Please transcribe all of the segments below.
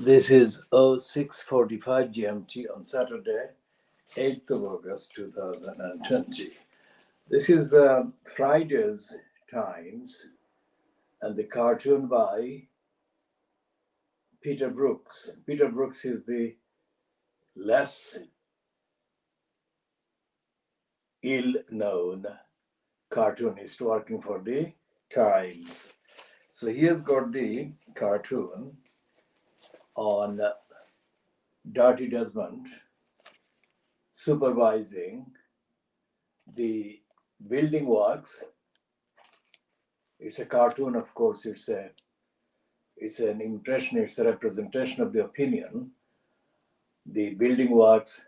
This is 06:45 GMT on Saturday, 8th of August 2020. This is Friday's Times and the cartoon by Peter Brooks. Peter Brooks is the less ill-known cartoonist working for the Times. So he has got the cartoon on Dirty Desmond supervising the building works. It's a cartoon, of course. It's an impression. It's a representation of the opinion. The building works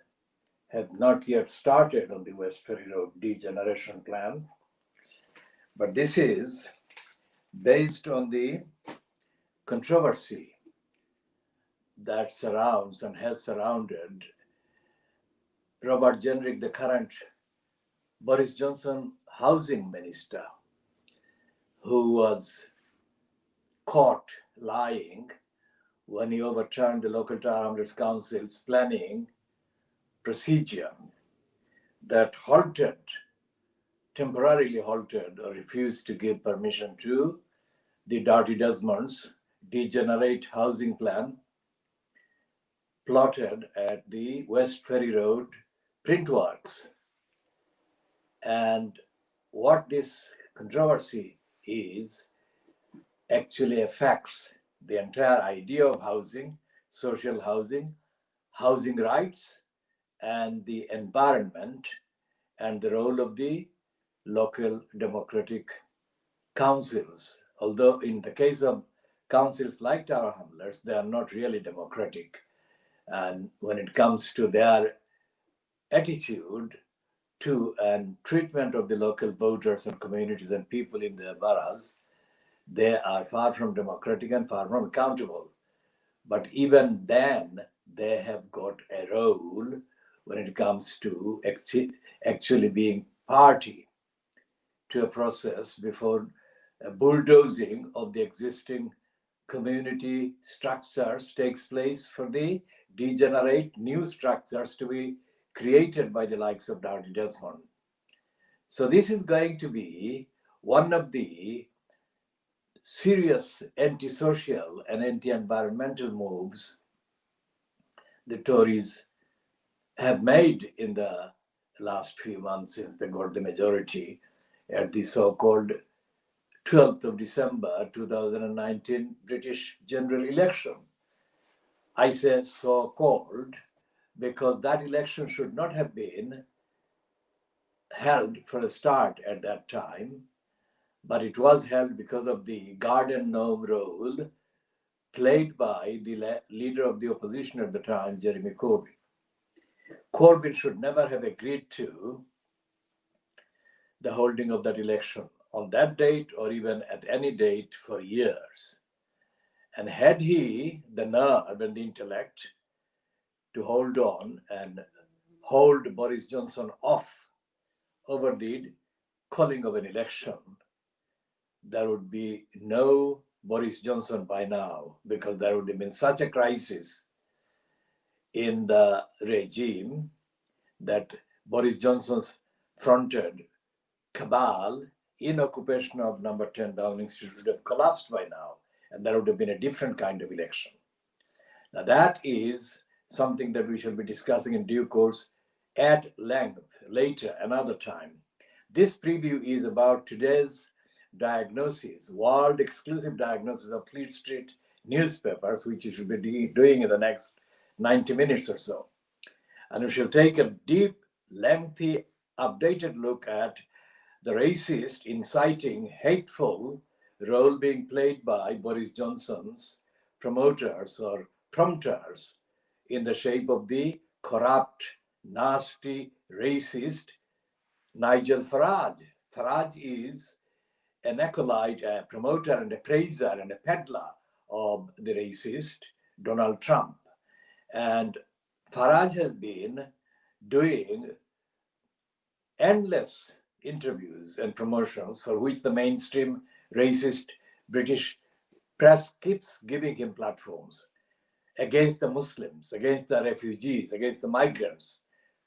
have not yet started on the West Ferry Road degeneration plan, but this is based on the controversy that surrounds and has surrounded Robert Jenrick, the current Boris Johnson housing minister, who was caught lying when he overturned the local Tower Hamlets Council's planning procedure that temporarily halted or refused to give permission to the Dirty Desmond's degenerate housing plan plotted at the West Ferry Road printworks. And what this controversy is actually affects the entire idea of housing, social housing, housing rights, and the environment, and the role of the local democratic councils. Although in the case of councils like Tower Hamlets, they are not really democratic. And when it comes to their attitude to and treatment of the local voters and communities and people in their boroughs, they are far from democratic and far from accountable. But even then, they have got a role when it comes to actually being party to a process before a bulldozing of the existing community structures takes place for the degenerate new structures to be created by the likes of Dirty Desmond. So this is going to be one of the serious antisocial and anti-environmental moves the Tories have made in the last few months since they got the majority at the so-called 12th of December 2019 British general election. I say so-called because that election should not have been held for a start at that time, but it was held because of the garden gnome role played by the leader of the opposition at the time, Jeremy Corbyn. Corbyn should never have agreed to the holding of that election on that date or even at any date for years. And had he the nerve and the intellect to hold on and hold Boris Johnson off over the calling of an election, there would be no Boris Johnson by now, because there would have been such a crisis in the regime that Boris Johnson's fronted cabal in occupation of number 10 Downing Street would have collapsed by now, and there would have been a different kind of election. Now that is something that we shall be discussing in due course at length later, another time. This preview is about today's diagnosis, world exclusive diagnosis of Fleet Street newspapers, which you should be doing in the next 90 minutes or so. And we shall take a deep, lengthy, updated look at the racist, inciting, hateful role being played by Boris Johnson's promoters or prompters in the shape of the corrupt, nasty, racist Nigel Farage. Farage is an acolyte, a promoter and a praiser and a peddler of the racist Donald Trump. And Farage has been doing endless interviews and promotions for which the mainstream racist British press keeps giving him platforms. against the Muslims, against the refugees, against the migrants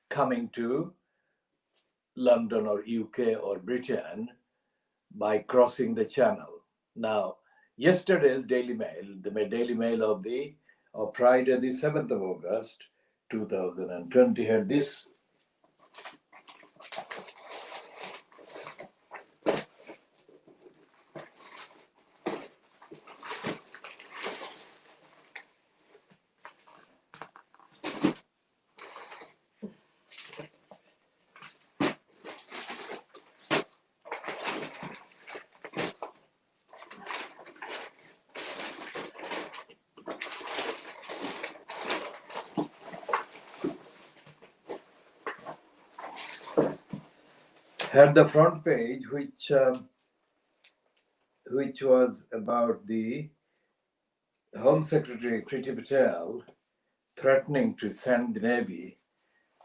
coming to London or UK or Britain by crossing the channel. Now, yesterday's Daily Mail, the Daily Mail of Friday, the 7th of August, 2020, had this. Had the front page, which was about the Home Secretary Priti Patel threatening to send the Navy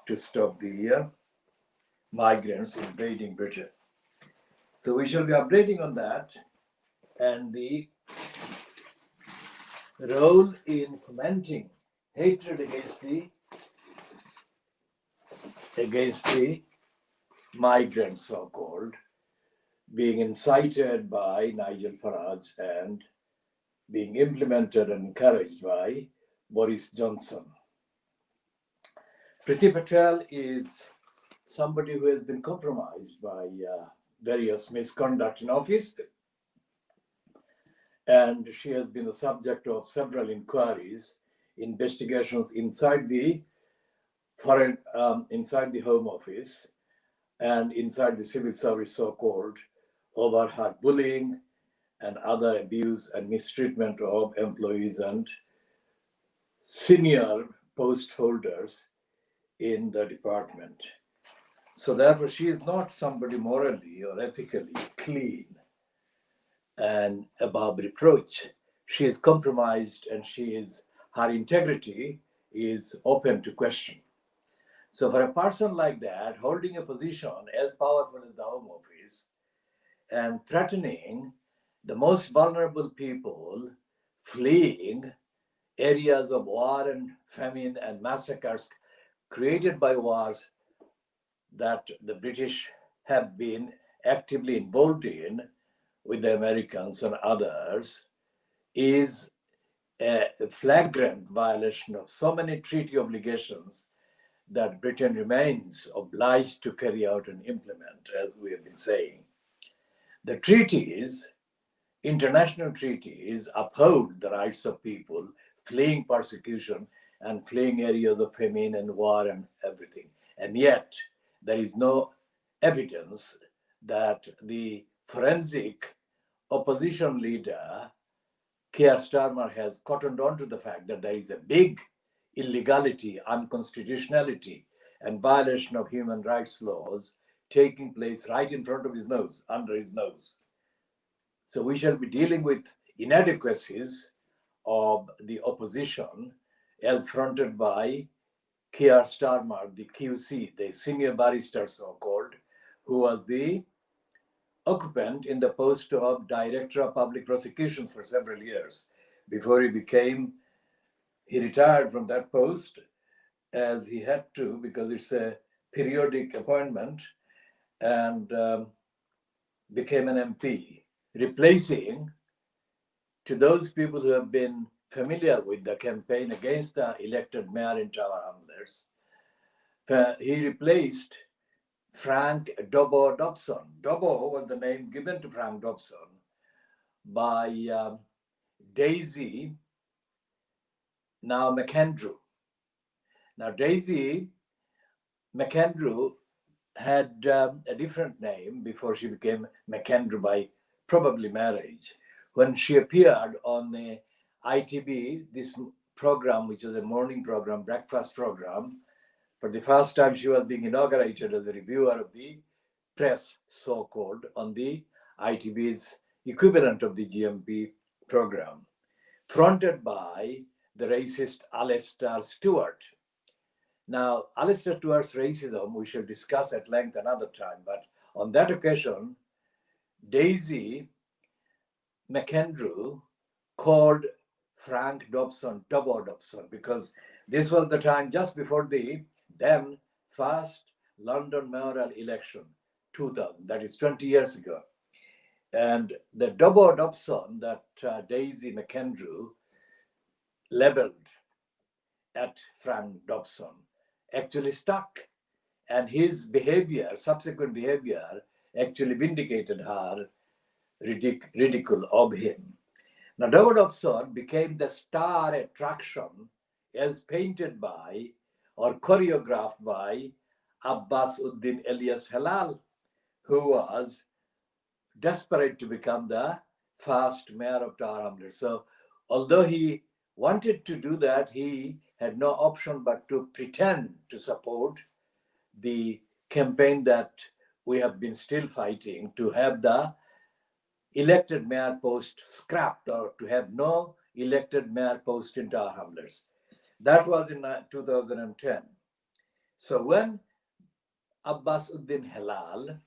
to stop the migrants invading Britain. So we shall be updating on that and the role in fomenting hatred against the migrants, so-called, being incited by Nigel Farage and being implemented and encouraged by Boris Johnson. Priti Patel is somebody who has been compromised by various misconduct in office, and she has been the subject of several inquiries, investigations inside the inside the Home Office and inside the civil service, so-called, over her bullying and other abuse and mistreatment of employees and senior post holders in the department. So therefore, she is not somebody morally or ethically clean and above reproach. She is compromised, and her integrity is open to question. So for a person like that, holding a position as powerful as the Home Office and threatening the most vulnerable people, fleeing areas of war and famine and massacres created by wars that the British have been actively involved in with the Americans and others, is a flagrant violation of so many treaty obligations that Britain remains obliged to carry out and implement, as we have been saying. The treaties, international treaties, uphold the rights of people fleeing persecution and fleeing areas of famine and war and everything. And yet, there is no evidence that the forensic opposition leader, Keir Starmer, has cottoned on to the fact that there is a big illegality, unconstitutionality, and violation of human rights laws taking place right in front of his nose, under his nose. So we shall be dealing with inadequacies of the opposition as fronted by Keir Starmer, the QC, the senior barrister, so-called, who was the occupant in the post of Director of Public Prosecutions for several years before he retired from that post, as he had to, because it's a periodic appointment, and became an MP, replacing, to those people who have been familiar with the campaign against the elected mayor in Tower Hamlets, he replaced Frank Dobbo Dobson. Dobbo was the name given to Frank Dobson by Daisy, now McAndrew. Now, Daisy McAndrew had a different name before she became McAndrew by probably marriage. When she appeared on the ITV, this program, which was a morning program, breakfast program, for the first time she was being inaugurated as a reviewer of the press, so-called, on the ITV's equivalent of the GMT program, fronted by the racist Alistair Stewart. Now, Alistair Stewart's racism we shall discuss at length another time, but on that occasion, Daisy McAndrew called Frank Dobson, Dubbo Dobson, because this was the time just before the then first London mayoral election, 2000, that is 20 years ago. And the Dubbo Dobson that Daisy McAndrew labeled at Frank Dobson actually stuck. And his behavior, subsequent behavior, actually vindicated her ridicule of him. Now, David Dobson became the star attraction as painted by or choreographed by Abbas Uddin Elias Halal, who was desperate to become the first mayor of Tower Hamlets. So, although he wanted to do that, he had no option but to pretend to support the campaign that we have been still fighting to have the elected mayor post scrapped or to have no elected mayor post in Tower Hamlets. That was in 2010. So when Abbas Uddin Halal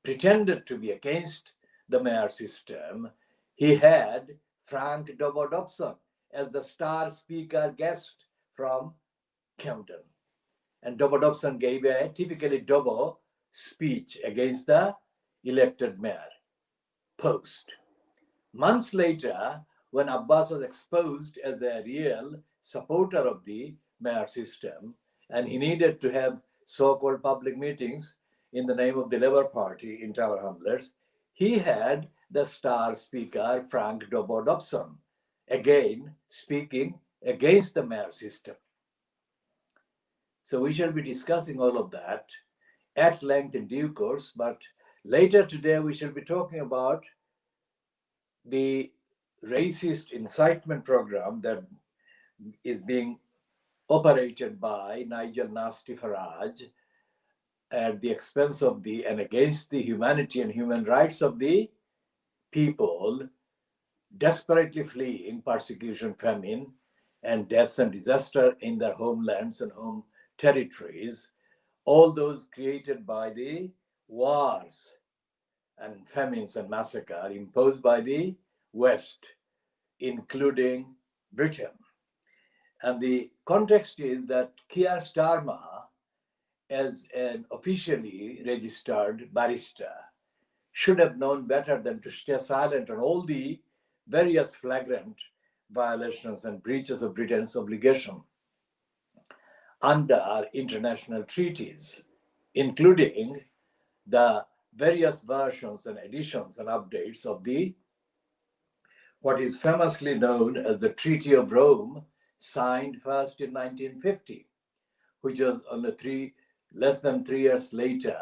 pretended to be against the mayor system, he had Frank Dubbo Dobson as the star speaker guest from Camden. And Dubbo Dobson gave a typically Dubbo speech against the elected mayor post. Months later, when Abbas was exposed as a real supporter of the mayor system, and he needed to have so-called public meetings in the name of the Labour Party in Tower Hamlets, he had the star speaker Frank Dubbo Dobson, again speaking against the mayor system. So we shall be discussing all of that at length in due course, but later today we shall be talking about the racist incitement program that is being operated by Nigel Nasty Farage at the expense of the and against the humanity and human rights of the people desperately fleeing persecution, famine, and deaths and disaster in their homelands and home territories, all those created by the wars and famines and massacre imposed by the West, including Britain. And the context is that Keir Starmer, as an officially registered barrister, should have known better than to stay silent on all the various flagrant violations and breaches of Britain's obligation under international treaties, including the various versions and editions and updates of the what is famously known as the Treaty of Rome, signed first in 1950, which was only less than 3 years later,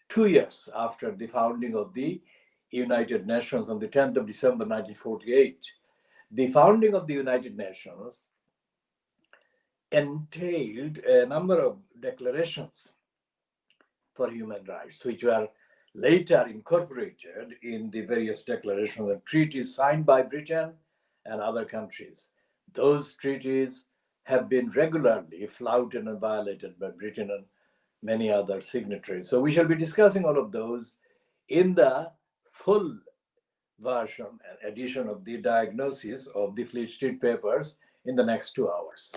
2 years after the founding of the United Nations on the 10th of December 1948. The founding of the United Nations entailed a number of declarations for human rights, which were later incorporated in the various declarations and treaties signed by Britain and other countries. Those treaties have been regularly flouted and violated by Britain and many other signatories. So we shall be discussing all of those in the full version and edition of the diagnosis of the Fleet Street Papers in the next 2 hours.